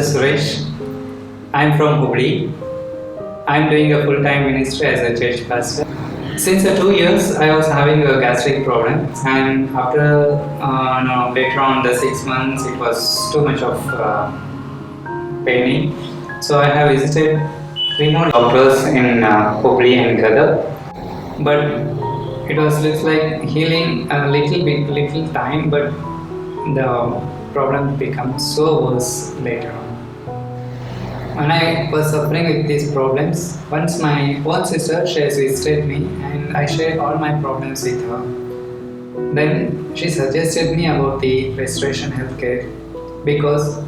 Suresh. I'm from Hubli. I'm doing a full-time ministry as a church pastor. Since 2 years, I was having a gastric problem, and after later on the 6 months, it was too much of paining. So I have visited 3 more doctors in Hubli and Gadag, but it was looks like healing a little time, but the problem becomes so worse later on. When I was suffering with these problems, once my own sister, she has visited me and I shared all my problems with her. Then she suggested me about the restoration healthcare because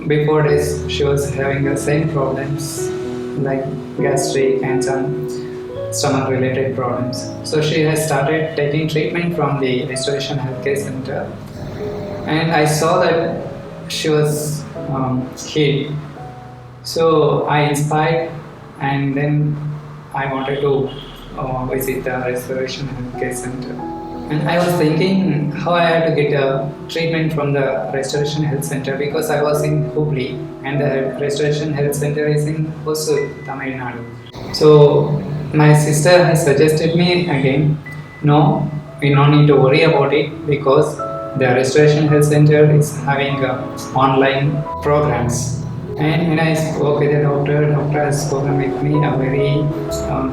before this she was having the same problems like gastric and some stomach related problems. So she has started taking treatment from the restoration healthcare center, and I saw that she was healed. So I inspired, and then I wanted to visit the restoration healthcare center. And I was thinking how I had to get a treatment from the restoration health center because I was in Hubli and the restoration health center is in Hosur, Tamil Nadu. So my sister has suggested me again, no, we don't need to worry about it because the restoration health center is having online programs. And when I spoke with the doctor has spoken with me a very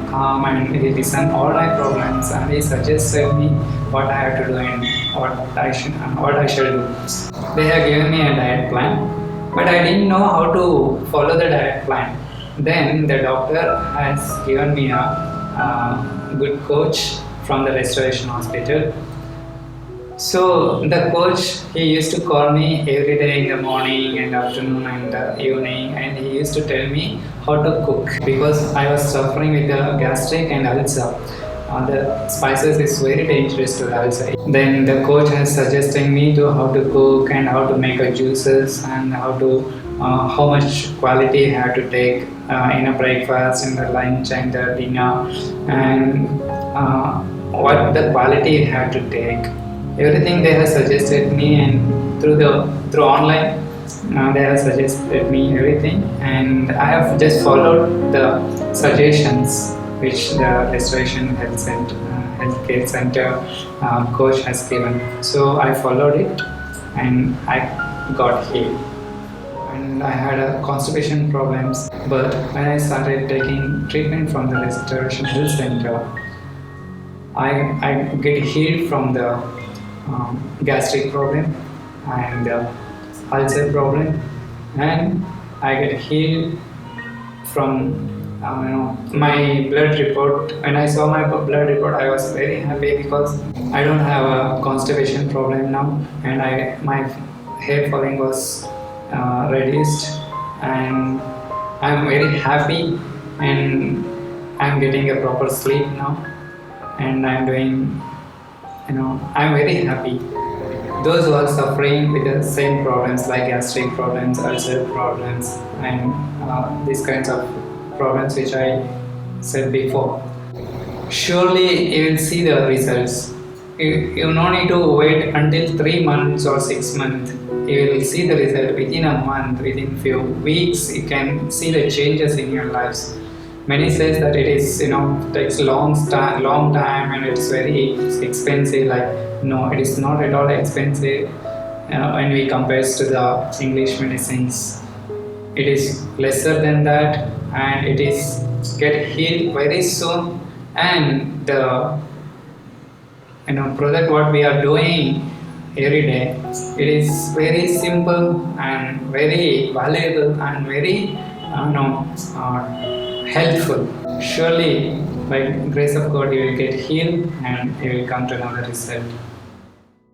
calm, and he listened all my problems and he suggested me what I have to do and what I should do. They have given me a diet plan, but I didn't know how to follow the diet plan. Then the doctor has given me a good coach from the restoration hospital. So the coach, he used to call me every day in the morning and afternoon and evening, and he used to tell me how to cook because I was suffering with the gastric and ulcer. The spices is very dangerous to ulcer. Then the coach has suggested me to how to cook and how to make a juices and how much quality I have to take in a breakfast, in the lunch and the dinner, and what the quality I have to take. Everything they have suggested me, and through online they have suggested me everything, and I have just followed the suggestions which the restoration healthcare center coach has given. So I followed it and I got healed. And I had constipation problems, but when I started taking treatment from the restoration health center, I get healed from the gastric problem and ulcer problem, and I get healed from my blood report. When I saw my blood report, I was very happy because I don't have a constipation problem now, and my hair falling was reduced, and I'm very happy, and I'm getting a proper sleep now, and I'm doing. I'm very happy. Those who are suffering with the same problems like gastric problems, ulcer problems, and these kinds of problems which I said before, surely you will see the results. You no need to wait until 3 months or 6 months. You will see the result within a month, within few weeks. You can see the changes in your lives. Many says that it is takes long time and it's very expensive. Like, no, it is not at all expensive when we compare to the English medicines. It is lesser than that, and it is get healed very soon. And the product what we are doing every day, it is very simple and very valuable and very helpful. Surely, by grace of God, you will get healed and you will come to another result.